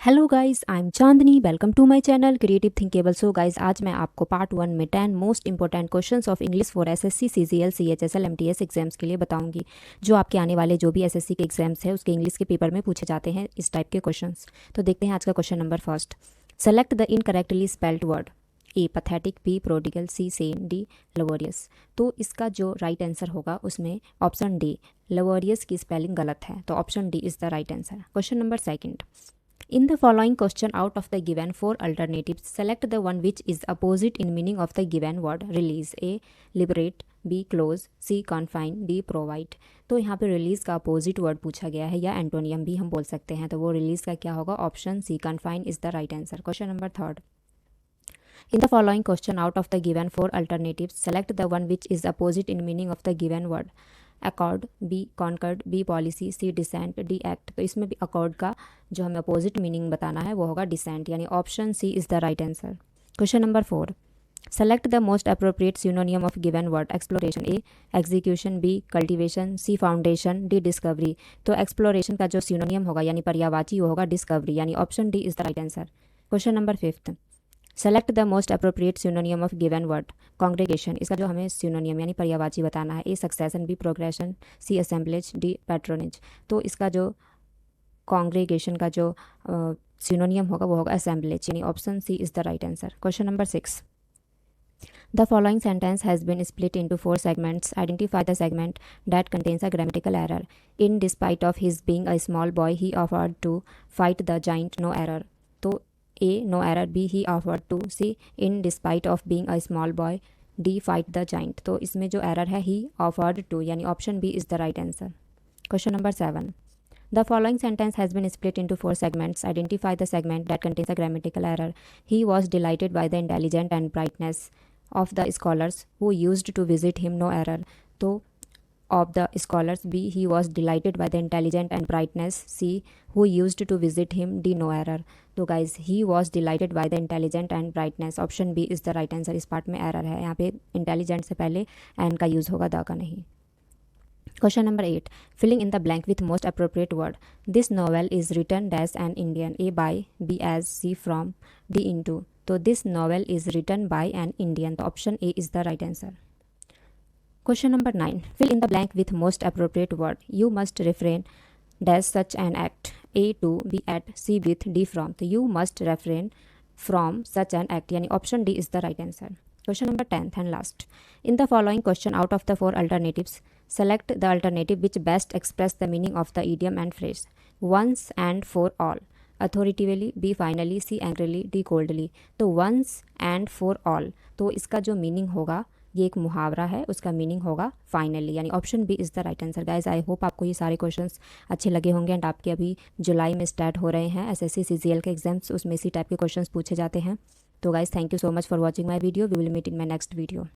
Hello guys, I am Chandni. Welcome to my channel Creative Thinkable. So guys, आज मैं आपको part 1 में 10 most important questions of English for SSC, CGL, CHSL, MTS exams के लिए बताऊंगी, जो आपके आने वाले जो भी एसएससी के एग्जाम्स है उसके इंग्लिश के पेपर में पूछे जाते हैं इस टाइप के क्वेश्चंस। तो देखते हैं आज का question number first. Select the incorrectly spelled word. A pathetic, B prodigal, C sane, D laborious. तो इसका जो राइट आंसर होगा उसमें ऑप्शन डी लवोरियस की स्पेलिंग गलत है, तो option D is the right answer. Question number second. In the following question, out of the given 4 alternatives, select the one which is opposite in meaning of the given word. Release. A. Liberate. B. Close. C. Confine. D. Provide. तो यहाँ पे release का opposite word पूछा गया है, या antonym भी हम बोल सकते हैं, तो वो रिलीज का क्या होगा? Option C confine is the right answer. Question number third. In the following question, out of the given 4 alternatives, select the one which is opposite in meaning of the given word. Accord, B concord, B policy, C dissent, D act. तो इसमें भी accord का जो हमें opposite meaning बताना है वो होगा डिसेंट, यानी option C is the right answer. Question number 4। Select the most appropriate synonym of given word. Exploration. A execution, B cultivation, C foundation, D discovery. तो एक्सप्लोरेशन का जो सिनोनियम होगा यानी पर्यायवाची वो होगा डिस्कवरी, यानी option D is the right answer. Question number 5। Select the most appropriate synonym of given word. Congregation, इसका जो हमें सिनोनियम यानी पर्यायवाची बताना है। A succession, B progression, C assemblage, D patronage. तो इसका जो कॉन्ग्रेगेशन का जो सिनोनियम होगा वो होगा असेंबलेज, यानी option C is the right answer. Question number 6। The following sentence has been split into 4 segments. Identify the segment that contains a grammatical error. In despite of his being a small boy, he offered to fight the giant. No error. तो A no error, B he offered to, C in despite of being a small boy, D fight the giant। तो इसमें जो error है he offered to, यानी option B is the right answer। Question number 7। The following sentence has been split into 4 segments. Identify the segment that contains a grammatical error. He was delighted by the intelligence and brightness of the scholars who used to visit him. No error। तो of the scholars, B he was delighted by the intelligence and brightness, C who used to visit him, D no error। तो guys he was delighted by the intelligence and brightness, option B is the right answer. इस part में error है, यहाँ पे intelligent से पहले N का use होगा, द का नहीं। Question number 8। Filling in the blank with most appropriate word. This novel is written dash an Indian, A by, B as, C from, D into. तो this novel is written by an Indian, तो option A is the right answer. Question number 9. Fill in the blank with most appropriate word. You must refrain dash such an act. A to, B at, C with, D from. So you must refrain from such an act, यानी option D is the right answer. Question number 10th and last. In the following question, out of the 4 alternatives, select the alternative which best express the meaning of the idiom and phrase. Once and for all. Authoritatively, B finally, C angrily, D coldly। तो once and for all, तो इसका जो meaning होगा, ये एक मुहावरा है, उसका मीनिंग होगा फाइनली, यानी option B is the right answer. Guys I hope आपको ये सारे क्वेश्चंस अच्छे लगे होंगे, एंड आपके अभी जुलाई में स्टार्ट हो रहे हैं एसएससी सीजीएल के एग्जाम्स, उसमें इसी टाइप के क्वेश्चंस पूछे जाते हैं। तो guys thank you so much for watching my video. We will meet in my next video.